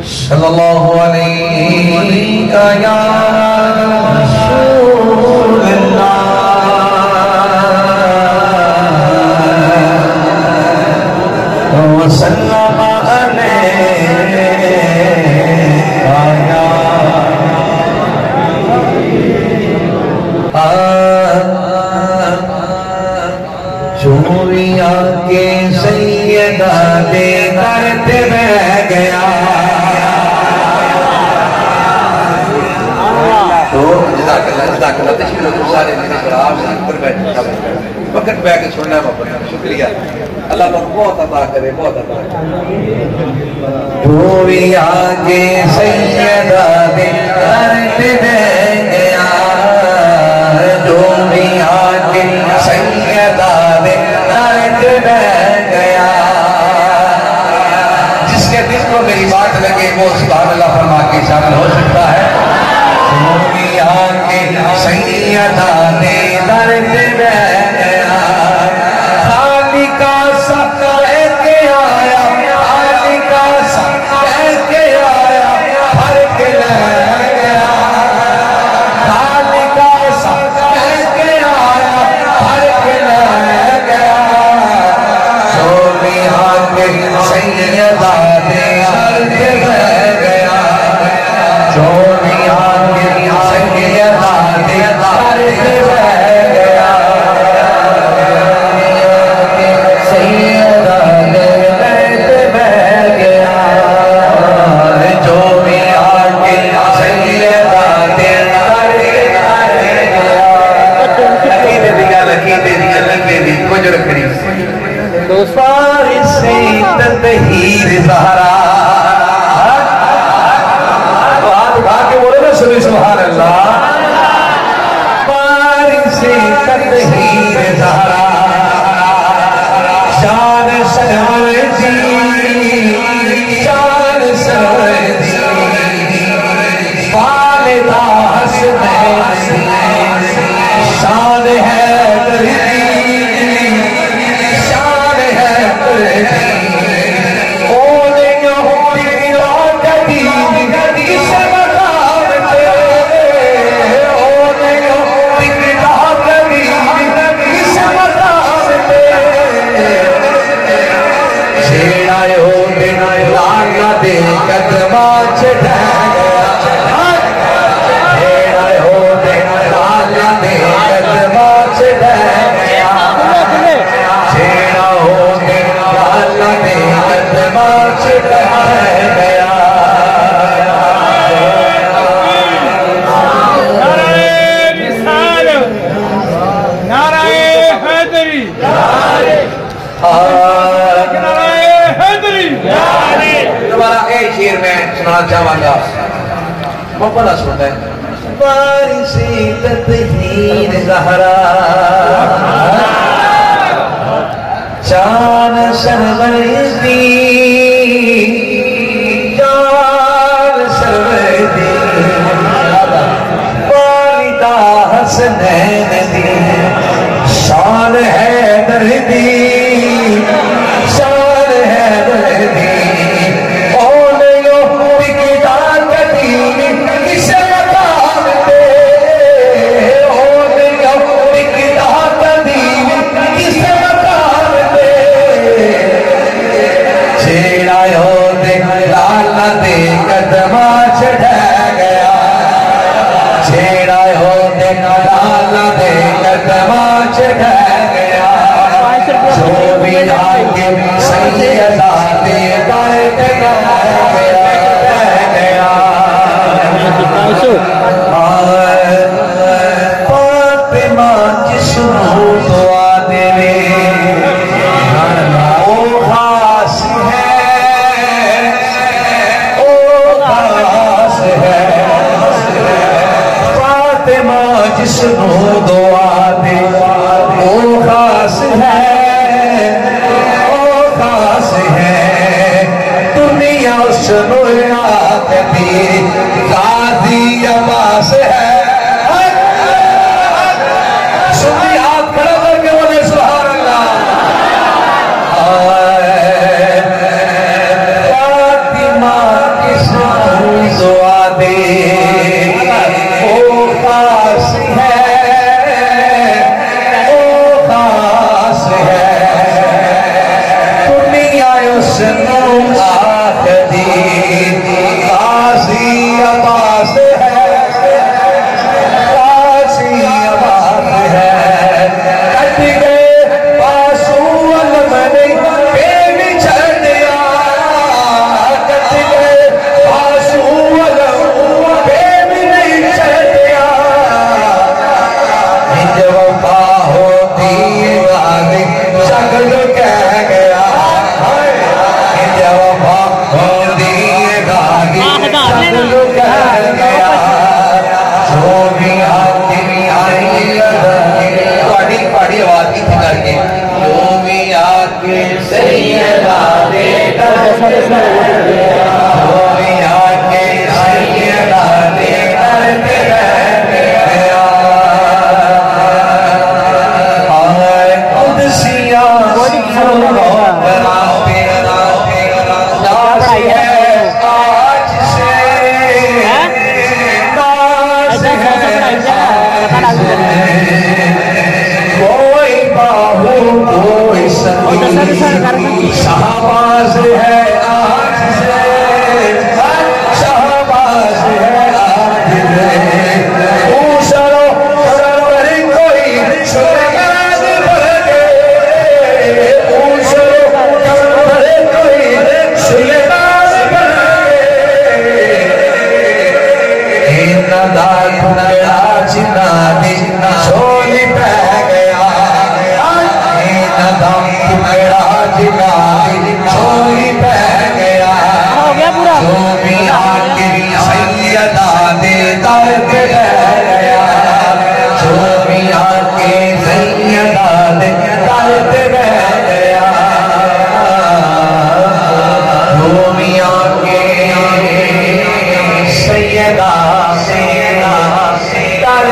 सल्लल्लाहु अलैहि या रसूलल्लाह व सल्लम अलैका या चोरिया के सैयदा दे करते रह गया। तो वक्त बैठ के सुनना शुक्रिया, अल्लाह तो बहुत अता करे, बहुत अता करे। चोरिया के सैयदा दे करते रह गया, चोरिया के सैयदा दे करते रह गया। जिसके दिल को मेरी बात लगे वो सुभान अल्लाह फरमा के शामिल हो सकता है। चोरिया के सैयदा दे करते रह गया, खाली का सब कह के आया, खाली का सब कह के आया, भर के ले गया, खाली का सब कह के आया, भर के ले गया। चोरिया के सैयदा दे करते रह गया, चोरिया के सैयदा दे करते रह गया, सैयदा दे करते रह गया, चोरिया के सैयदा दे करते रह गया। लकीते दिया, लकीते दिया, लकीते दी कुछ रखनी फारिसे ततहीर ज़हरा। तो हाथ उठा के बोले ना सुनी सुभान अल्लाह। फारिसे ततहीर ज़हरा, शान सरवर दी, शान सरवर दी, वालिदा हसनैन शान है शेर में सुना चाहूंगा, बड़ा सुनता है। बारिशे ततहीर ज़हरा, शान सरवर दी, शान सरवर दी, वालिदा हसनैन दी, शान हैदर दी, शान हैदर दी। दे ओ खास है, ओ खास है, दुनिया उसनू आखदी काजी अब्बास है, काजी अब्बास है। कट गए पासू अलमने बेबी छड़ दिया, कट गए पासू अलम बेबी नहीं छड़ दिया। हिंद वफा होती गाली शक्ल कह गया, हिंद वफा होती गाली शक्ल कह गया। जो भी आती आई पाड़ी पाड़ी आवाज की थी करके, जो भी आके सैयदा दे जो भी आके सैयदा दे करते रह गया। आए कुदसिया आज से कोई बाहू कोई संगी शाहबाज है आज से, शाहबाज है आज से। पूछो सरवर कोई सुरगाज भर गए, पूछो सरवर कोई सुरगाज भर गए। नदा टुकड़ा चिन्ना दिना छोली पै गया, नदा टुकड़ा चिन्ना छोली पै गया। जो भी आके सैयदा दे दर पे रह गया, जो भी आके सैयदा दे दर पे रह गया। जो भी आके सैयदा दर